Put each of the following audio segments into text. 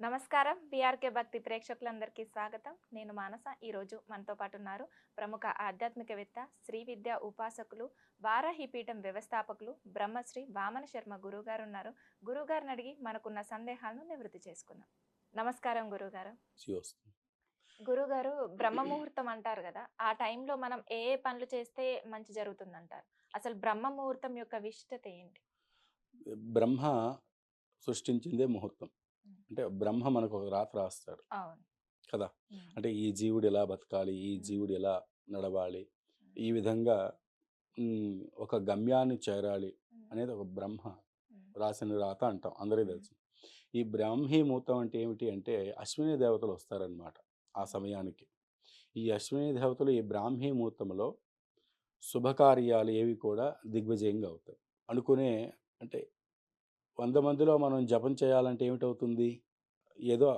నమస్కారం. బీఆర్‌కే భక్తి ప్రేక్షకులందరికీ స్వాగతం. నేను మానస. ఈరోజు మనతో పాటు ఉన్నారు ప్రముఖ ఆధ్యాత్మికవేత్త, శ్రీ విద్యా ఉపాసకులు, వారాహిపీఠం వ్యవస్థాపకులు, బ్రహ్మశ్రీ వామన శర్మ గురువుగారు ఉన్నారు. గురువుగారిని అడిగి మనకున్న సందేహాలను నివృత్తి చేసుకుందాం. నమస్కారం గురువుగారు. వస్తుంది. గురువుగారు, బ్రహ్మ ముహూర్తం అంటారు గదా! ఆ టైంలో మనం ఏ ఏ పనులు చేస్తే మంచి జరుగుతుందంటారు? అసలు బ్రహ్మ ముహూర్తం యొక్క విశిష్టత ఏంటి? బ్రహ్మ సృష్టించిందే ముహూర్తం. హ్మ్. అంటే బ్రహ్మ మనకు ఒక రాత రాస్తాడు అవును. కదా! హ్మ్. అంటే ఈ జీవుడు ఎలా బతకాలి, ఈ హ్మ్. జీవుడు ఎలా నడవాలి, హ్మ్. ఈ విధంగా ఒక గమ్యాన్ని చేరాలి హ్మ్. అనేది ఒక బ్రహ్మ హ్మ్. రాసిన రాత అంటాం. అందరికీ హ్మ్. తెలుసు. ఈ బ్రాహ్మీ ముహూర్తం అంటే ఏమిటి అంటే అశ్విని దేవతలు వస్తారనమాట ఆ హ్మ్. సమయానికి. ఈ అశ్విని దేవతలు ఈ బ్రాహ్మీ ముహూర్తంలో శుభకార్యాలు ఏవి కూడా దిగ్విజయంగా అవుతాయి. అనుకునే అంటే 100 మందిలో మనం జపం చేయాలంటే ఏమిటవుతుంది? ఏదో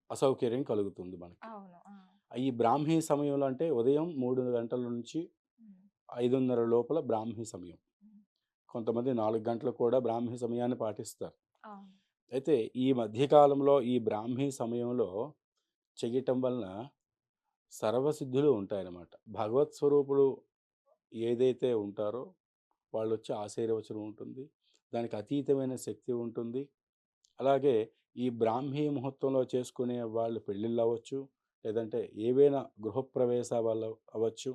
అసౌకర్యం కలుగుతుంది మనకి. అవును. ఆ! ఈ బ్రాహ్మీ సమయంలో అంటే ఉదయం 3 గంటల నుంచి హ్మ్. 5:30 లోపల బ్రాహ్మీ సమయం. హ్మ్. కొంతమంది 4 గంటలు కూడా బ్రాహ్మీ సమయాన్ని పాటిస్తారు. అవును. అయితే ఈ మధ్య కాలంలో ఈ బ్రాహ్మీ సమయంలో చెయ్యటం వలన సర్వసిద్ధులు ఉంటాయన్నమాట. భగవత్ స్వరూపులు ఏదైతే ఉంటారో వాళ్ళొచ్చి ఆశీర్వచనం ఉంటుంది. దానికి అతీతమైన శక్తి ఉంటుంది. అలాగే ఈ బ్రాహ్మీ ముహూర్తంలో చేసుకునే వాళ్ళు పెళ్ళిళ్ళవ్వచ్చు, లేదంటే ఏవైనా గృహప్రవేశాలు అవ్వచ్చు.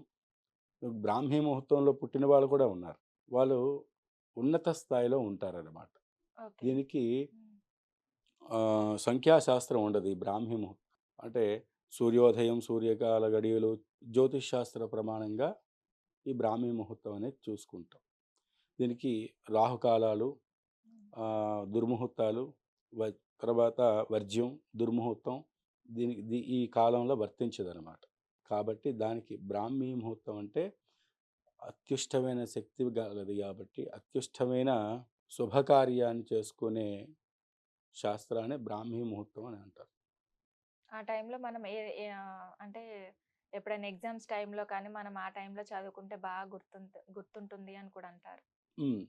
బ్రాహ్మీ ముహూర్తంలో పుట్టిన వాళ్ళు కూడా ఉన్నారు. వాళ్ళు ఉన్నత స్థాయిలో ఉంటారనమాట. ఓకే. దీనికి హ్మ్. సంఖ్యాశాస్త్రం ఉండదు ఈ బ్రాహ్మీ ముహూర్తం. అంటే సూర్యోదయం, సూర్యకాల గడియలు, జ్యోతిష్ శాస్త్ర ప్రమాణంగా ఈ బ్రాహ్మీ ముహూర్తం అనేది చూసుకుంటాం. దీనికి రాహుకాలాలు, హ్మ్. దుర్ముహూర్తాలు, వ తర్వాత వర్జ్యం, దుర్ముహూర్తం ఈ కాలంలో వర్తించదనమాట. కాబట్టి దానికి బ్రాహ్మీ ముహూర్తం అంటే అత్యుష్టమైన శక్తి గలది గాబట్టి, అత్యుష్టమైన శుభకార్యాన్ని చేసుకునే శాస్త్రాన్ని బ్రాహ్మీ ముహూర్తం అని అంటారు. ఆ టైంలో మనం అంటే ఎప్పుడైనా ఎగ్జామ్స్ టైంలో కానీ మనం ఆ టైంలో చదువుకుంటే బాగా గుర్తుంటుంది అని కూడా అంటారు. హ్మ్.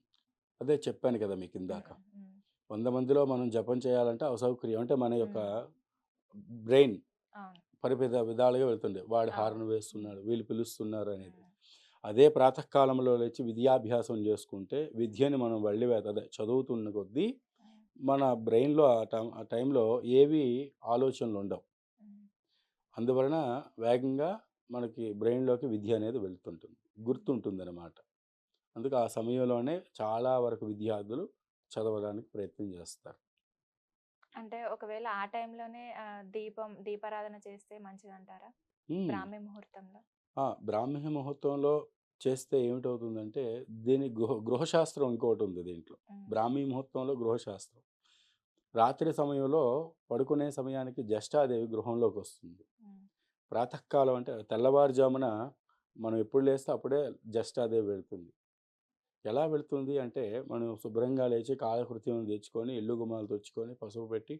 అదే చెప్పాను కదా హ్మ్. మీకిందాక. హ్మ్. 100 మందిలో మనం జపం చేయాలంటే అసౌకర్యం. అంటే మన యొక్క హ్మ్. బ్రెయిన్ అవును. పరిమిత విధాలుగా వెళ్తుంది. వాడు అవును. హారన్ హ్మ్. వేస్తున్నాడు, వీళ్ళు పిలుస్తున్నారు అనేది. హ్మ్. అదే ప్రాతకాలంలో లేచి విద్యాభ్యాసం చేసుకుంటే, విద్యని మనం అదే చదువుతున్న కొద్దీ హ్మ్. మన బ్రెయిన్‌లో ఆ టైంలో ఏవి ఆలోచనలుండవు. హ్మ్. అందువలన వేగంగా మనకి బ్రెయిన్‌లోకి విద్య అనేది వెళ్తుంటుంది. హ్మ్. గుర్తుంటుందనమాట. అందుకే ఆ సమయంలోనే చాలా వరకు విద్యార్థులు చదవడానికి ప్రయత్నం చేస్తారు. అంటే ఒకవేళ ఆ టైంలోనే దీపారాధన చేస్తే మంచిదంటారా? హ్మ్. బ్రాహ్మీ ముహూర్తంలో? బ్రాహ్మీ ముహూర్తంలో చేస్తే ఏమిటవుతుందంటే, దీని గృహశాస్త్రం ఇంకోటుంది దీంట్లో. హ్మ్. బ్రాహ్మీ ముహూర్తంలో గృహశాస్త్రం. రాత్రి సమయంలో పడుకునే సమయానికి జ్యేష్ఠాదేవి గృహంలోకొస్తుంది. హ్మ్. ప్రాతకాలం అంటే తెల్లవారుజామున మనం ఎప్పుడు లేస్తే అప్పుడే జ్యేష్ఠాదేవి వెళ్తుంది. ఎలా వెళ్తుంది అంటే, మనం శుభ్రంగా లేచి కాలకృత్యం తెచ్చుకొని, ఇల్లు గుమ్మాలు తుడుచుకొని, పసుపు పెట్టి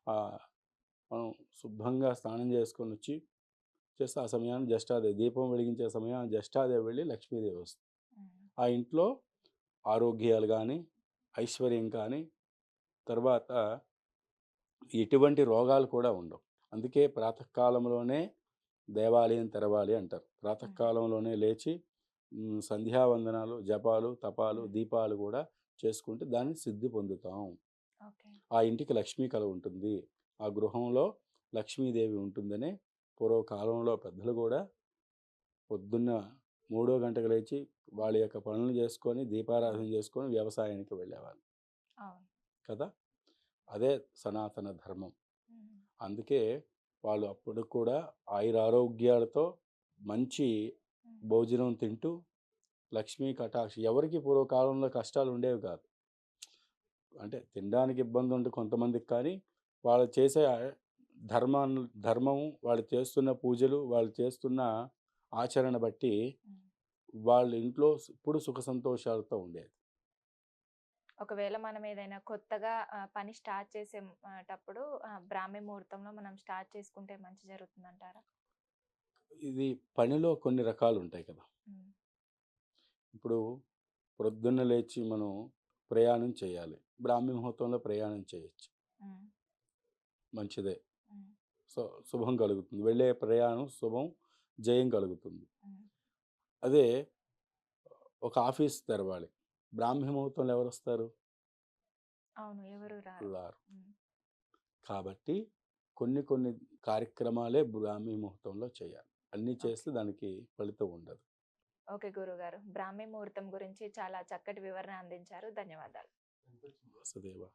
ఆహ్, మనం శుభ్రంగా స్నానం చేసుకొనొచ్చి చేస్తే ఆ సమయానికి జ్యేష్ఠాదేవి దీపం వెలిగించే సమయానికి జ్యేష్ఠాదేవి వెళ్ళి లక్ష్మీదేవి వస్తుంది. హ్మ్. ఆ ఇంట్లో ఆరోగ్యాలు గానీ, ఐశ్వర్యం కానీ, తర్వాత ఎటువంటి రోగాలు కూడా ఉండవు. అందుకే ప్రాతకాలంలోనే దేవాలయం తెరవాలి అంటారు. హ్మ్. ప్రాతకాలంలోనే లేచి సంధ్యావందనాలు, జపాలు, తపాలు, హ్మ్. దీపాలు గూడా చేసుకుంటే దాన్ని సిద్ధి పొందుతాం. ఓకే. ఆ ఇంటికి లక్ష్మీ కల ఉంటుంది. ఆ గృహంలో లక్ష్మీదేవి ఉంటుందని పూర్వకాలంలో పెద్దలు గూడా పొద్దున్న మూడో గంటకు లేచి వాళ్ళ యొక్క పనులు చేసుకొని, హ్మ్. దీపారాధన చేసుకొని వ్యవసాయానికి వెళ్ళేవాళ్ళు అవును. కదా! అదే సనాతన ధర్మం. హ్మ్. అందుకే వాళ్ళు అప్పుడు కూడా ఆయురారోగ్యాలతో మంచి హ్మ్. భోజనం తింటూ లక్ష్మీ కటాక్షం ఎవరికీ పూర్వకాలంలో కష్టాలుండేవి కాదు. అంటే తినడానికి ఇబ్బందుంది కొంతమందికి కానీ, వాళ్ళు చేసే ధర్మం, వాళ్ళు చేస్తున్న పూజలు, వాళ్ళు చేస్తున్న ఆచరణ బట్టి హ్మ్. వాళ్ళ ఇంట్లో ఎప్పుడు సుఖ సంతోషాలతో ఉండేది. ఒకవేళ మనం ఏదైనా కొత్తగా పని స్టార్ట్ టప్పుడు బ్రాహ్మీ ముహూర్తంలో మనం స్టార్ట్ చేసుకుంటే మంచి జరుగుతుందంటారా? ఇది పనిలో కొన్ని రకాలుంటాయి కదా! హ్మ్. ఇప్పుడు ప్రొద్దున్న లేచి మనం ప్రయాణం చేయాలి. బ్రాహ్మీ ముహూర్తంలో ప్రయాణం చేయొచ్చు. హ్మ్. మంచిదే. ఉమ్, సో, శుభం కలుగుతుంది. వెళ్ళే ప్రయాణం శుభం, జయం కలుగుతుంది. ఉమ్. అదే ఒక ఆఫీస్ తెరవాలి. బ్రాహ్మీ ముహూర్తంలో ఎవరొస్తారు? అవును, ఎవరు రారు. రారు. ఉమ్. కాబట్టి కొన్ని కార్యక్రమాలే బ్రాహ్మీ ముహూర్తంలో చేయాలి. అన్నీ ఓకే. చేస్తే దానికి ఫలితం ఉండదు. ఓకే గురుగారు, బ్రాహ్మీ ముహూర్తం గురించి చాలా చక్కటి వివరణ అందించారు. ధన్యవాదాలు. వసుదేవ